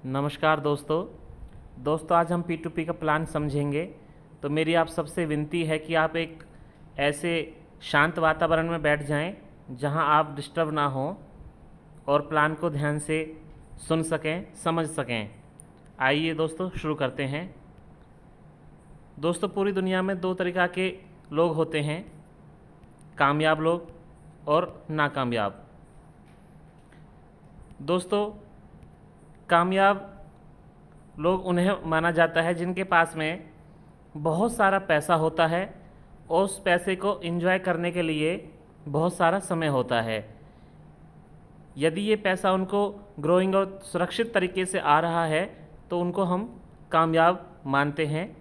नमस्कार दोस्तों आज हम P2P का प्लान समझेंगे। तो मेरी आप सबसे विनती है कि आप एक ऐसे शांत वातावरण में बैठ जाएं जहां आप डिस्टर्ब ना हो और प्लान को ध्यान से सुन सकें, समझ सकें। आइए दोस्तों शुरू करते हैं। दोस्तों पूरी दुनिया में दो तरीक़ा के लोग होते हैं, कामयाब लोग और नाकामयाब। दोस्तों कामयाब लोग उन्हें माना जाता है जिनके पास में बहुत सारा पैसा होता है और उस पैसे को एंजॉय करने के लिए बहुत सारा समय होता है। यदि ये पैसा उनको ग्रोइंग और सुरक्षित तरीके से आ रहा है तो उनको हम कामयाब मानते हैं।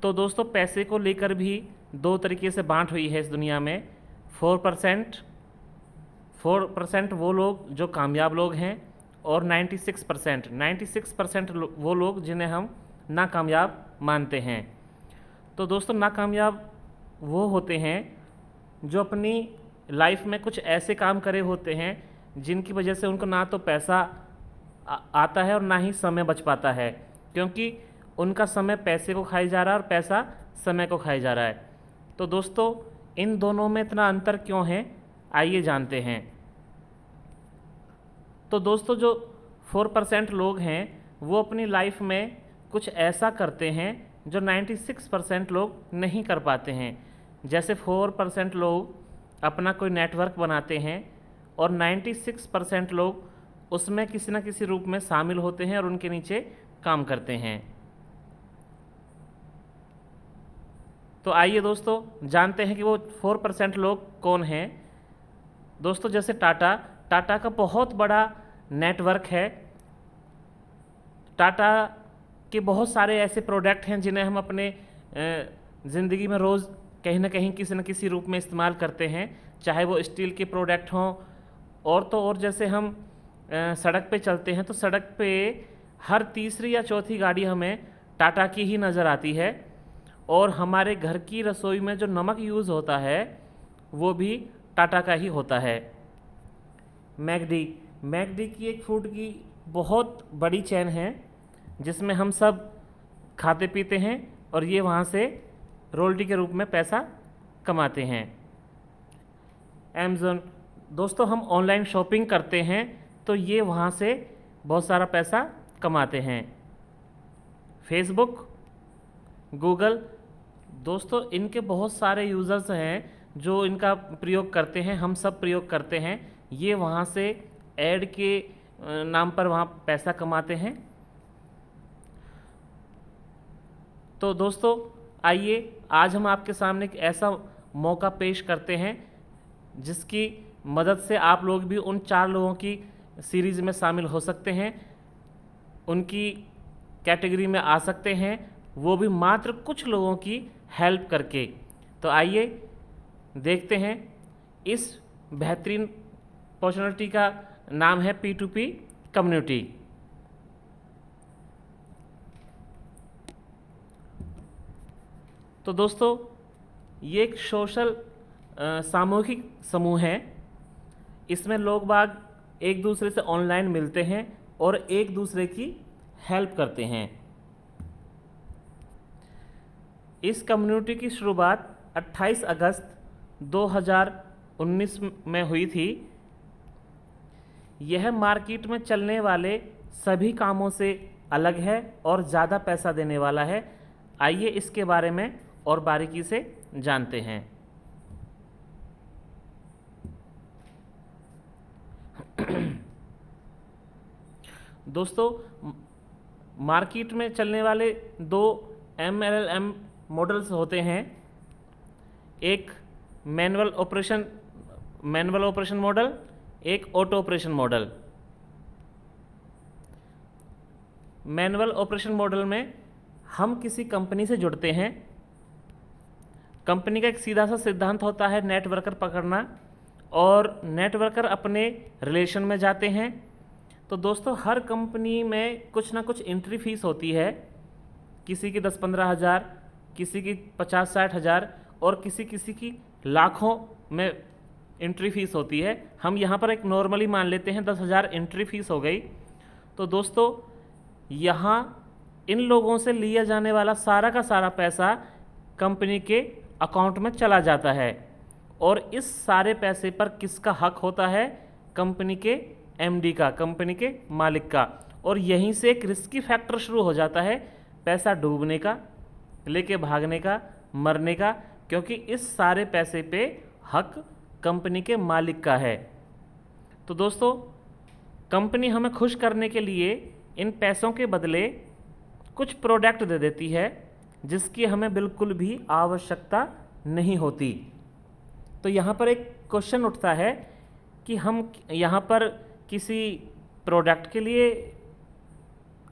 तो दोस्तों पैसे को लेकर भी दो तरीके से बांट हुई है इस दुनिया में। 4% वो लोग जो कामयाब लोग हैं और 96% वो लोग जिन्हें हम नाकामयाब मानते हैं। तो दोस्तों नाकामयाब वो होते हैं जो अपनी लाइफ में कुछ ऐसे काम करे होते हैं जिनकी वजह से उनको ना तो पैसा आता है और ना ही समय बच पाता है, क्योंकि उनका समय पैसे को खाई जा रहा है और पैसा समय को खाई जा रहा है। तो दोस्तों इन दोनों में इतना अंतर क्यों है, आइए जानते हैं। तो दोस्तों जो 4% लोग हैं वो अपनी लाइफ में कुछ ऐसा करते हैं जो 96% लोग नहीं कर पाते हैं। जैसे 4% लोग अपना कोई नेटवर्क बनाते हैं और 96% लोग उसमें किसी न किसी रूप में शामिल होते हैं और उनके नीचे काम करते हैं। तो आइए दोस्तों जानते हैं कि वो 4% लोग कौन हैं। दोस्तों जैसे टाटा का बहुत बड़ा नेटवर्क है। टाटा के बहुत सारे ऐसे प्रोडक्ट हैं जिन्हें हम अपने ज़िंदगी में रोज़ कहीं ना कहीं किसी न किसी रूप में इस्तेमाल करते हैं, चाहे वो स्टील के प्रोडक्ट हों और तो और। जैसे हम सड़क पे चलते हैं तो सड़क पे हर तीसरी या चौथी गाड़ी हमें टाटा की ही नज़र आती है और हमारे घर की रसोई में जो नमक यूज़ होता है वो भी टाटा का ही होता है। मैकडी की एक फूड की बहुत बड़ी चेन है जिसमें हम सब खाते पीते हैं और ये वहाँ से रोयल्टी के रूप में पैसा कमाते हैं। अमेज़न, दोस्तों हम ऑनलाइन शॉपिंग करते हैं तो ये वहाँ से बहुत सारा पैसा कमाते हैं। फेसबुक, गूगल, दोस्तों इनके बहुत सारे यूज़र्स हैं जो इनका प्रयोग करते हैं, हम सब प्रयोग करते हैं। ये वहाँ से ऐड के नाम पर वहाँ पैसा कमाते हैं। तो दोस्तों आइए आज हम आपके सामने एक ऐसा मौका पेश करते हैं जिसकी मदद से आप लोग भी उन 4 लोगों की सीरीज़ में शामिल हो सकते हैं, उनकी कैटेगरी में आ सकते हैं, वो भी मात्र कुछ लोगों की हेल्प करके। तो आइए देखते हैं। इस बेहतरीन अपॉर्चुनिटी का नाम है P2P कम्युनिटी। तो दोस्तों ये एक सोशल सामूहिक समूह है। इसमें लोग बाग एक दूसरे से ऑनलाइन मिलते हैं और एक दूसरे की हेल्प करते हैं। इस कम्युनिटी की शुरुआत 28 अगस्त 2019 में हुई थी। यह मार्केट में चलने वाले सभी कामों से अलग है और ज़्यादा पैसा देने वाला है। आइए इसके बारे में और बारीकी से जानते हैं। दोस्तों मार्केट में चलने वाले 2 MLM मॉडल्स होते हैं। एक मैनुअल ऑपरेशन मॉडल, एक auto operation model. Manual operation model में हम किसी कंपनी से जुड़ते हैं। कंपनी का एक सीधा सा सिद्धांत होता है नेटवर्कर पकड़ना, और नेटवर्कर अपने रिलेशन में जाते हैं। तो दोस्तों हर कंपनी में कुछ ना कुछ एंट्री फीस होती है, किसी की 10-15 हज़ार, किसी की 50-60 हज़ार और किसी की लाखों में एंट्री फीस होती है। हम यहाँ पर एक नॉर्मली मान लेते हैं 10,000 एंट्री फीस हो गई। तो दोस्तों यहाँ इन लोगों से लिया जाने वाला सारा का सारा पैसा कंपनी के अकाउंट में चला जाता है और इस सारे पैसे पर किसका हक होता है? कंपनी के एमडी का, कंपनी के मालिक का। और यहीं से एक रिस्की फैक्टर शुरू हो जाता है पैसा डूबने का, लेके भागने का, मरने का, क्योंकि इस सारे पैसे पे हक कंपनी के मालिक का है। तो दोस्तों कंपनी हमें खुश करने के लिए इन पैसों के बदले कुछ प्रोडक्ट दे देती है जिसकी हमें बिल्कुल भी आवश्यकता नहीं होती। तो यहाँ पर एक क्वेश्चन उठता है कि हम यहाँ पर किसी प्रोडक्ट के लिए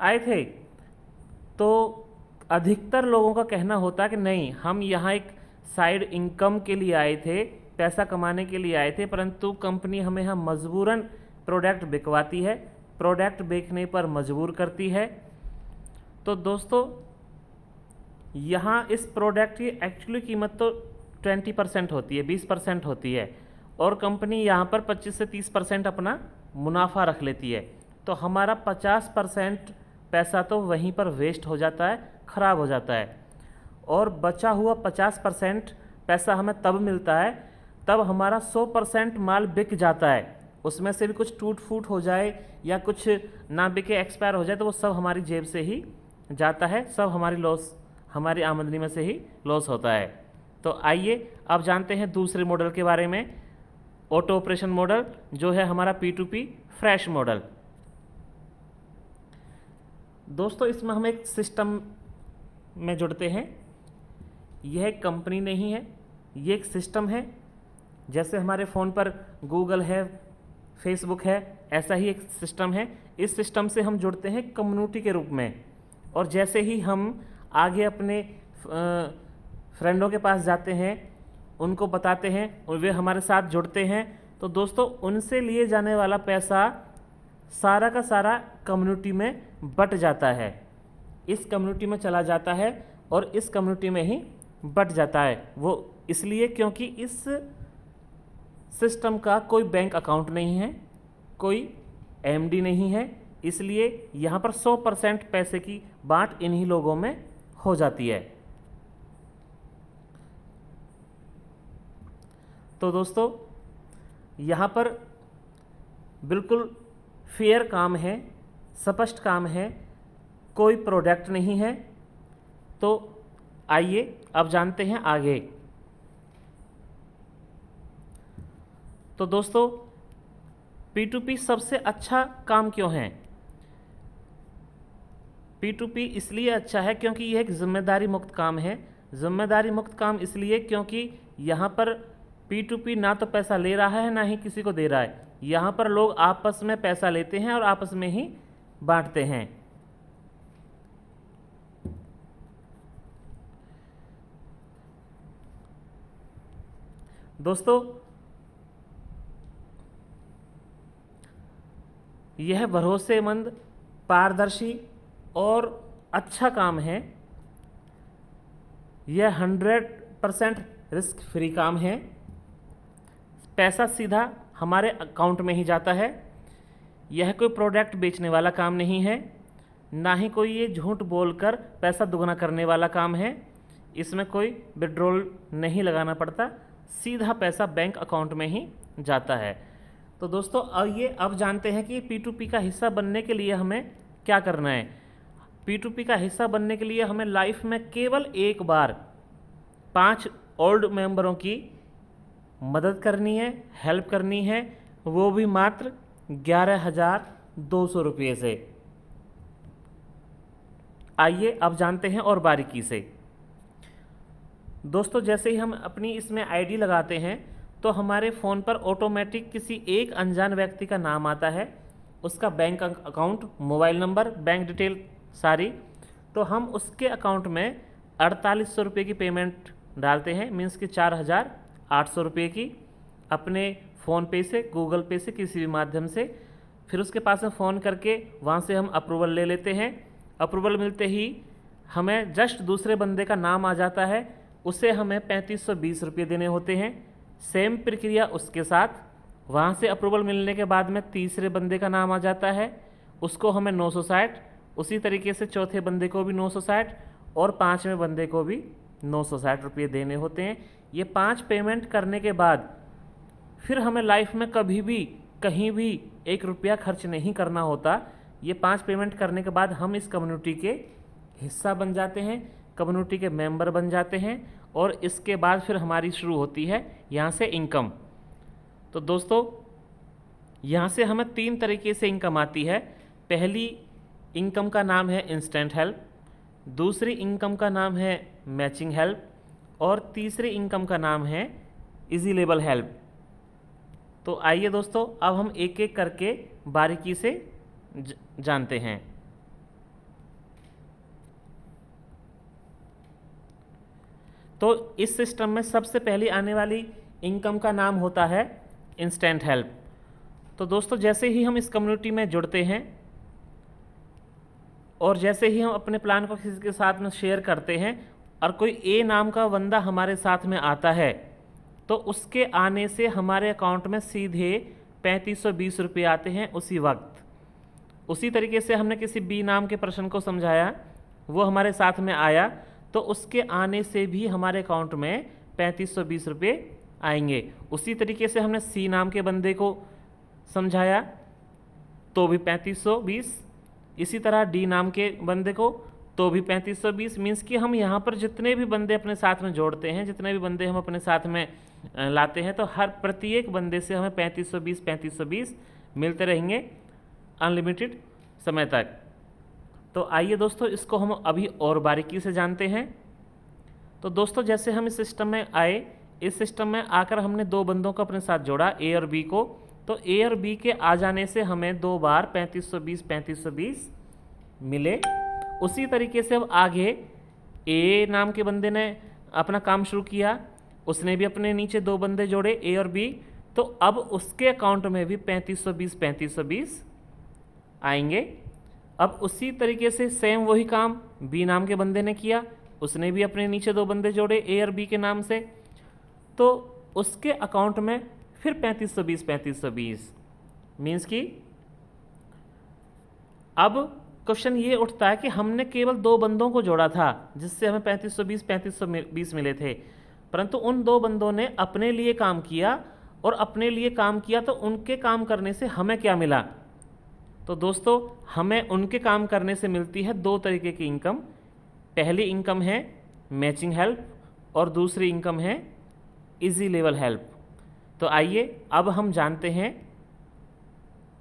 आए थे, तो अधिकतर लोगों का कहना होता है कि नहीं, हम यहाँ एक साइड इनकम के लिए आए थे, पैसा कमाने के लिए आए थे, परंतु कंपनी हमें यहाँ मजबूरन प्रोडक्ट बिकवाती है, प्रोडक्ट बेचने पर मजबूर करती है। तो दोस्तों यहाँ इस प्रोडक्ट की एक्चुअली कीमत तो 20% होती है, 20% होती है, और कंपनी यहाँ पर 25 से 30% अपना मुनाफा रख लेती है। तो हमारा 50% पैसा तो वहीं पर वेस्ट हो जाता है, ख़राब हो जाता है, और बचा हुआ 50% पैसा हमें तब मिलता है तब हमारा 100% माल बिक जाता है। उसमें से भी कुछ टूट फूट हो जाए या कुछ ना बिके, एक्सपायर हो जाए, तो वो सब हमारी जेब से ही जाता है, सब हमारी लॉस, हमारी आमदनी में से ही लॉस होता है। तो आइए अब जानते हैं दूसरे मॉडल के बारे में, ऑटो ऑपरेशन मॉडल, जो है हमारा P2P फ्रेश मॉडल। दोस्तों इसमें हम एक सिस्टम में जुड़ते हैं। यह एक कंपनी नहीं है, ये एक सिस्टम है। जैसे हमारे फ़ोन पर गूगल है, फेसबुक है, ऐसा ही एक सिस्टम है। इस सिस्टम से हम जुड़ते हैं कम्युनिटी के रूप में, और जैसे ही हम आगे अपने फ्रेंडों के पास जाते हैं, उनको बताते हैं और वे हमारे साथ जुड़ते हैं, तो दोस्तों उनसे लिए जाने वाला पैसा सारा का सारा कम्युनिटी में बट जाता है, इस कम्युनिटी में चला जाता है और इस कम्युनिटी में ही बट जाता है। वो इसलिए क्योंकि इस सिस्टम का कोई बैंक अकाउंट नहीं है, कोई एमडी नहीं है, इसलिए यहाँ पर 100% पैसे की बाँट इन्हीं लोगों में हो जाती है। तो दोस्तों यहाँ पर बिल्कुल फेयर काम है, स्पष्ट काम है, कोई प्रोडक्ट नहीं है। तो आइए अब जानते हैं आगे। तो दोस्तों P2P सबसे अच्छा काम क्यों है? P2P इसलिए अच्छा है क्योंकि यह एक जिम्मेदारी मुक्त काम है। जिम्मेदारी मुक्त काम इसलिए क्योंकि यहाँ पर P2P ना तो पैसा ले रहा है ना ही किसी को दे रहा है। यहाँ पर लोग आपस में पैसा लेते हैं और आपस में ही बांटते हैं। दोस्तों यह भरोसेमंद, पारदर्शी और अच्छा काम है। यह 100% रिस्क फ्री काम है। पैसा सीधा हमारे अकाउंट में ही जाता है। यह कोई प्रोडक्ट बेचने वाला काम नहीं है, ना ही कोई ये झूठ बोलकर पैसा दुगना करने वाला काम है। इसमें कोई विड्रॉल नहीं लगाना पड़ता, सीधा पैसा बैंक अकाउंट में ही जाता है। तो दोस्तों अब जानते हैं कि P2P का हिस्सा बनने के लिए हमें क्या करना है। P2P का हिस्सा बनने के लिए हमें लाइफ में केवल एक बार 5 ओल्ड मेंबरों की मदद करनी है, हेल्प करनी है, वो भी मात्र 11,200 रुपये से। आइए अब जानते हैं और बारीकी से। दोस्तों जैसे ही हम अपनी इसमें आईडी लगाते हैं तो हमारे फ़ोन पर ऑटोमेटिक किसी एक अनजान व्यक्ति का नाम आता है, उसका bank account, mobile number, bank detail सारी। तो हम उसके अकाउंट में 4800 रुपये की पेमेंट डालते हैं, मीन्स कि 4,800 रुपये की, अपने फ़ोन पे से, गूगल पे से, किसी भी माध्यम से। फिर उसके पास में फ़ोन करके वहाँ से हम अप्रूवल ले लेते हैं। अप्रूवल मिलते ही हमें जस्ट दूसरे बंदे का नाम आ जाता है, उसे हमें 3520 रुपये देने होते हैं। सेम प्रक्रिया उसके साथ, वहाँ से अप्रूवल मिलने के बाद में तीसरे बंदे का नाम आ जाता है, उसको हमें 960, उसी तरीके से चौथे बंदे को भी 960 और पाँचवें बंदे को भी 960 रुपये देने होते हैं। ये 5 पेमेंट करने के बाद फिर हमें लाइफ में कभी भी कहीं भी 1 रुपया खर्च नहीं करना होता। ये 5 पेमेंट करने के बाद हम इस कम्युनिटी के हिस्सा बन जाते हैं, कम्युनिटी के मेंबर बन जाते हैं और इसके बाद फिर हमारी शुरू होती है यहाँ से इनकम। तो दोस्तों यहाँ से हमें 3 तरीके से इनकम आती है। पहली इनकम का नाम है इंस्टेंट हेल्प, दूसरी इनकम का नाम है मैचिंग हेल्प और तीसरी इनकम का नाम है इजी लेवल हेल्प। तो आइए दोस्तों अब हम एक एक करके बारीकी से जानते हैं। तो इस सिस्टम में सबसे पहली आने वाली इनकम का नाम होता है इंस्टेंट हेल्प। तो दोस्तों जैसे ही हम इस कम्युनिटी में जुड़ते हैं और जैसे ही हम अपने प्लान को किसी के साथ में शेयर करते हैं और कोई ए नाम का बंदा हमारे साथ में आता है तो उसके आने से हमारे अकाउंट में सीधे 3520 रुपये आते हैं उसी वक्त। उसी तरीके से हमने किसी बी नाम के पर्सन को समझाया, वो हमारे साथ में आया तो उसके आने से भी हमारे अकाउंट में 3520 रुपये आएंगे। उसी तरीके से हमने सी नाम के बंदे को समझाया तो भी 3520, इसी तरह डी नाम के बंदे को तो भी 3520। मीन्स कि हम यहाँ पर जितने भी बंदे अपने साथ में जोड़ते हैं, जितने भी बंदे हम अपने साथ में लाते हैं तो हर प्रत्येक बंदे से हमें 3520 मिलते रहेंगे अनलिमिटेड समय तक। तो आइए दोस्तों इसको हम अभी और बारीकी से जानते हैं। तो दोस्तों जैसे हम इस सिस्टम में आए, इस सिस्टम में आकर हमने 2 बंदों को अपने साथ जोड़ा, ए और बी को। तो ए और बी के आ जाने से हमें 2 बार 3520 मिले। उसी तरीके से अब आगे ए नाम के बंदे ने अपना काम शुरू किया, उसने भी अपने नीचे 2 बंदे जोड़े ए और बी, तो अब उसके अकाउंट में भी 3520 आएंगे। अब उसी तरीके से सेम वही काम बी नाम के बंदे ने किया, उसने भी अपने नीचे 2 बंदे जोड़े ए और बी के नाम से, तो उसके अकाउंट में फिर 3520 मीन्स कि अब क्वेश्चन ये उठता है कि हमने केवल 2 बंदों को जोड़ा था जिससे हमें 3520 मिले थे, परंतु उन 2 बंदों ने अपने लिए काम किया और अपने लिए काम किया तो उनके काम करने से हमें क्या मिला। तो दोस्तों हमें उनके काम करने से मिलती है 2 तरीके की इनकम। पहली इनकम है मैचिंग हेल्प और दूसरी इनकम है इजी लेवल हेल्प। तो आइए अब हम जानते हैं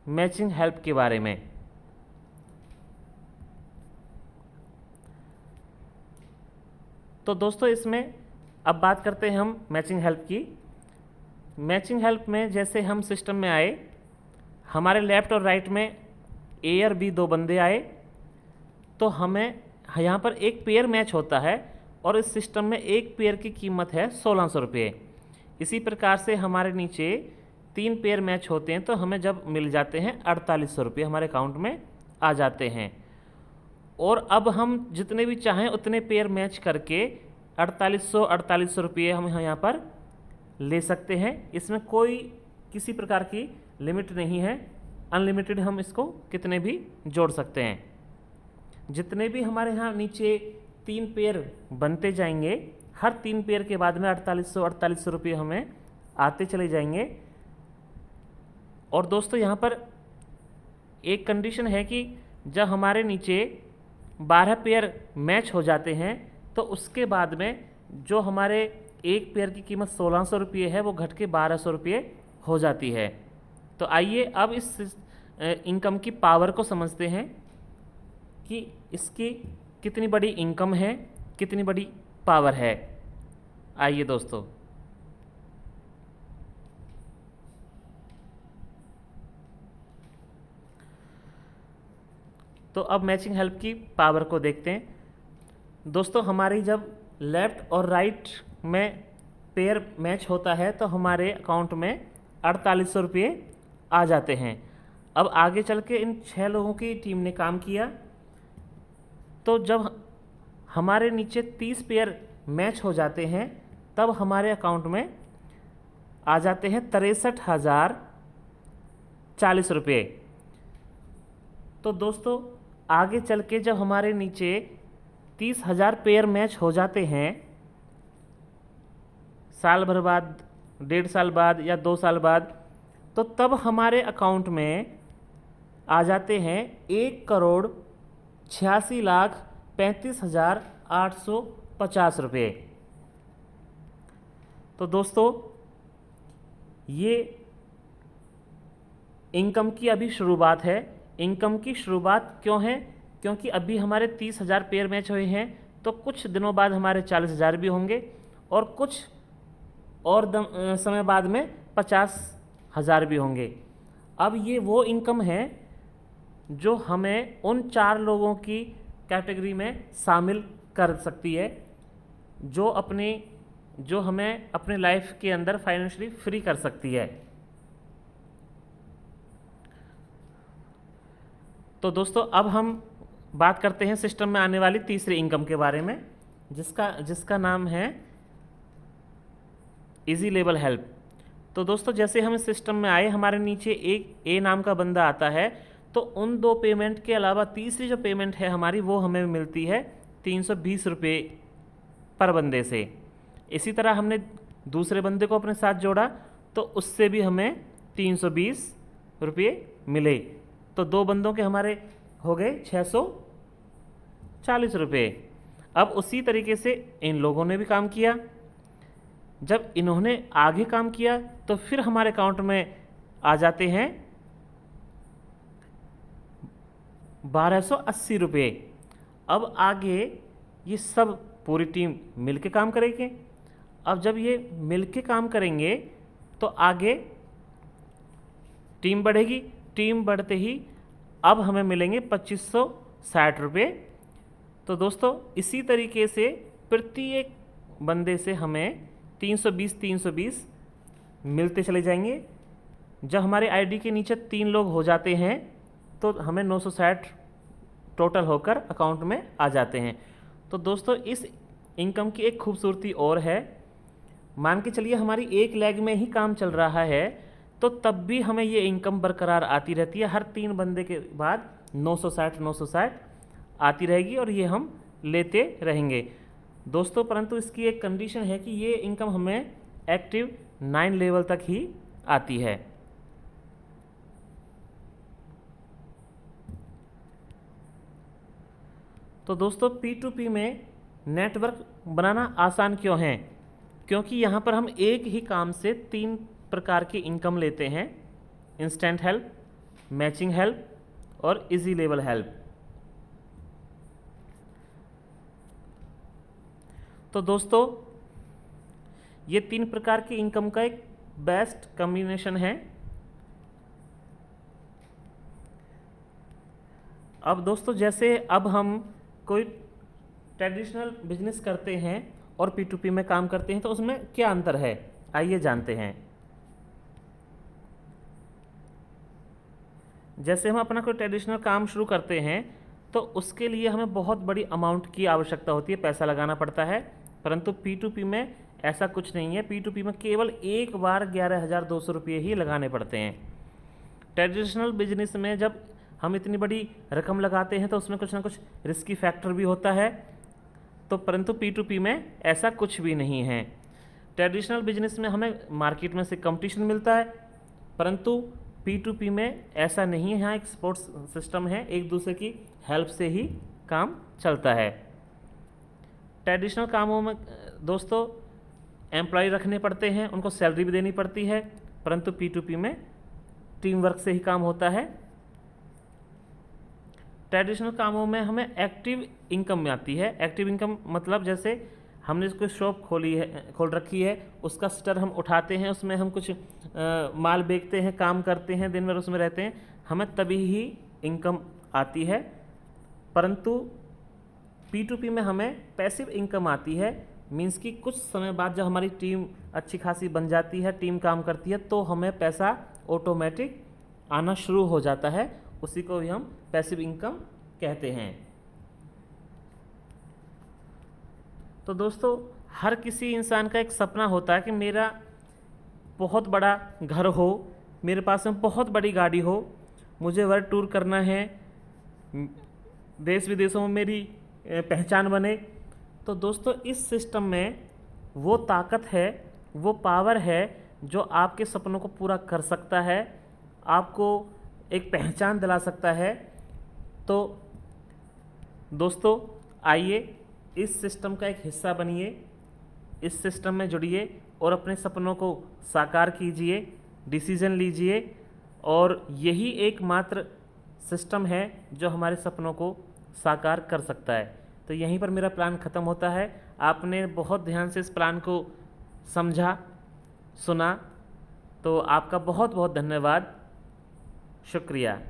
मैचिंग हेल्प के बारे में। तो दोस्तों इसमें अब बात करते हैं हम मैचिंग हेल्प की। मैचिंग हेल्प में जैसे हम सिस्टम में आए, हमारे लेफ़्ट और राइट में ए और बी 2 बंदे आए, तो हमें यहाँ पर एक पेयर मैच होता है और इस सिस्टम में एक पेयर की कीमत है 1600 रुपये। इसी प्रकार से हमारे नीचे 3 पेयर मैच होते हैं तो हमें जब मिल जाते हैं 4800 रुपये हमारे अकाउंट में आ जाते हैं। और अब हम जितने भी चाहें उतने पेयर मैच करके 4800 रुपये हम यहाँ पर ले सकते हैं। इसमें कोई किसी प्रकार की लिमिट नहीं है, अनलिमिटेड हम इसको कितने भी जोड़ सकते हैं। जितने भी हमारे यहाँ नीचे 3 पेयर बनते जाएंगे, हर 3 पेयर के बाद में 4800 रुपये हमें आते चले जाएंगे। और दोस्तों यहाँ पर एक कंडीशन है कि जब हमारे नीचे 12 पेयर मैच हो जाते हैं तो उसके बाद में जो हमारे एक पेयर की कीमत 1600 रुपये है वो घट के 1200 रुपये हो जाती है। तो आइए अब इस इनकम की पावर को समझते हैं कि इसकी कितनी बड़ी इनकम है, कितनी बड़ी पावर है। आइए दोस्तों तो अब मैचिंग हेल्प की पावर को देखते हैं। दोस्तों हमारी जब लेफ़्ट और राइट में पेयर मैच होता है तो हमारे अकाउंट में 4800 रुपये आ जाते हैं। अब आगे चल के इन 6 लोगों की टीम ने काम किया तो जब हमारे नीचे 30 पेयर मैच हो जाते हैं तब हमारे अकाउंट में आ जाते हैं 63,040 रुपये। तो दोस्तों आगे चल के जब हमारे नीचे 30,000 पेयर मैच हो जाते हैं, साल भर बाद, 1.5 साल बाद या 2 साल बाद, तो तब हमारे अकाउंट में आ जाते हैं 1,86,35,850 रुपये। तो दोस्तों ये इनकम की अभी शुरुआत है। इनकम की शुरुआत क्यों है? क्योंकि अभी हमारे 30,000 पेयर मैच हुए हैं, तो कुछ दिनों बाद हमारे 40,000 भी होंगे और कुछ और समय बाद में 50,000 भी होंगे। अब ये वो इनकम है जो हमें उन 4 लोगों की कैटेगरी में शामिल कर सकती है जो हमें अपने लाइफ के अंदर फाइनेंशियली फ्री कर सकती है। तो दोस्तों अब हम बात करते हैं सिस्टम में आने वाली तीसरी इनकम के बारे में, जिसका नाम है इजी लेवल हेल्प। तो दोस्तों जैसे हम इस सिस्टम में आए, हमारे नीचे एक ए नाम का बंदा आता है, तो उन 2 पेमेंट के अलावा तीसरी जो पेमेंट है हमारी, वो हमें मिलती है 320 रुपये पर बंदे से। इसी तरह हमने दूसरे बंदे को अपने साथ जोड़ा तो उससे भी हमें 320 रुपये मिले। तो 2 बंदों के हमारे हो गए 640 रुपये। अब उसी तरीके से इन लोगों ने भी काम किया। जब इन्होंने आगे काम किया तो फिर हमारे अकाउंट में आ जाते हैं 1,280 रुपये। अब आगे ये सब पूरी टीम मिलके काम करेंगे। अब जब ये मिलके काम करेंगे तो आगे टीम बढ़ेगी। टीम बढ़ते ही अब हमें मिलेंगे 2,560 रुपये। तो दोस्तों इसी तरीके से प्रत्येक बंदे से हमें 320 मिलते चले जाएंगे। जब हमारे आईडी के नीचे 3 लोग हो जाते हैं तो हमें 960 टोटल होकर अकाउंट में आ जाते हैं। तो दोस्तों इस इनकम की एक खूबसूरती और है। मान के चलिए हमारी एक लेग में ही काम चल रहा है तो तब भी हमें ये इनकम बरकरार आती रहती है। हर 3 बंदे के बाद 960 आती रहेगी और ये हम लेते रहेंगे दोस्तों। परंतु इसकी एक कंडीशन है कि ये इनकम हमें एक्टिव 9 लेवल तक ही आती है। तो दोस्तों P2P में नेटवर्क बनाना आसान क्यों है? क्योंकि यहाँ पर हम एक ही काम से 3 प्रकार की इनकम लेते हैं: इंस्टेंट हेल्प, मैचिंग हेल्प और इजी लेवल हेल्प। तो दोस्तों ये 3 प्रकार की इनकम का एक बेस्ट कॉम्बिनेशन है। अब दोस्तों जैसे अब हम कोई ट्रेडिशनल बिजनेस करते हैं और P2P में काम करते हैं तो उसमें क्या अंतर है, आइए जानते हैं। जैसे हम अपना कोई ट्रेडिशनल काम शुरू करते हैं तो उसके लिए हमें बहुत बड़ी अमाउंट की आवश्यकता होती है, पैसा लगाना पड़ता है। परंतु P2P में ऐसा कुछ नहीं है। P2P में केवल एक बार 11,200 रुपये ही लगाने पड़ते हैं। ट्रेडिशनल बिजनेस में जब हम इतनी बड़ी रकम लगाते हैं तो उसमें कुछ ना कुछ रिस्की फैक्टर भी होता है, तो परंतु P2P में ऐसा कुछ भी नहीं है। ट्रेडिशनल बिजनेस में हमें मार्केट में से कंपटीशन मिलता है, परंतु P2P में ऐसा नहीं है। यहाँ एक सपोर्ट सिस्टम है, एक दूसरे की हेल्प से ही काम चलता है। ट्रेडिशनल कामों में दोस्तों एम्प्लॉय रखने पड़ते हैं, उनको सैलरी भी देनी पड़ती है, परंतु P2P में टीम वर्क से ही काम होता है। ट्रेडिशनल कामों में हमें एक्टिव इनकम आती है। एक्टिव इनकम मतलब जैसे हमने कोई शॉप खोल रखी है, उसका स्टर हम उठाते हैं, उसमें हम कुछ माल बेचते हैं, काम करते हैं, दिन भर उसमें रहते हैं, हमें तभी ही इनकम आती है। परंतु P2P में हमें पैसिव इनकम आती है। मीन्स कि कुछ समय बाद जब हमारी टीम अच्छी खासी बन जाती है, टीम काम करती है, तो हमें पैसा ऑटोमेटिक आना शुरू हो जाता है। उसी को भी हम पैसिव इनकम कहते हैं। तो दोस्तों हर किसी इंसान का एक सपना होता है कि मेरा बहुत बड़ा घर हो, मेरे पास में बहुत बड़ी गाड़ी हो, मुझे वर्ल्ड टूर करना है, देश विदेशों में मेरी पहचान बने। तो दोस्तों इस सिस्टम में वो ताकत है, वो पावर है जो आपके सपनों को पूरा कर सकता है, आपको एक पहचान दिला सकता है। तो दोस्तों आइए इस सिस्टम का एक हिस्सा बनिए, इस सिस्टम में जुड़िए और अपने सपनों को साकार कीजिए, डिसीजन लीजिए। और यही एकमात्र सिस्टम है जो हमारे सपनों को साकार कर सकता है। तो यहीं पर मेरा प्लान ख़त्म होता है। आपने बहुत ध्यान से इस प्लान को समझा, सुना, तो आपका बहुत बहुत धन्यवाद, शुक्रिया।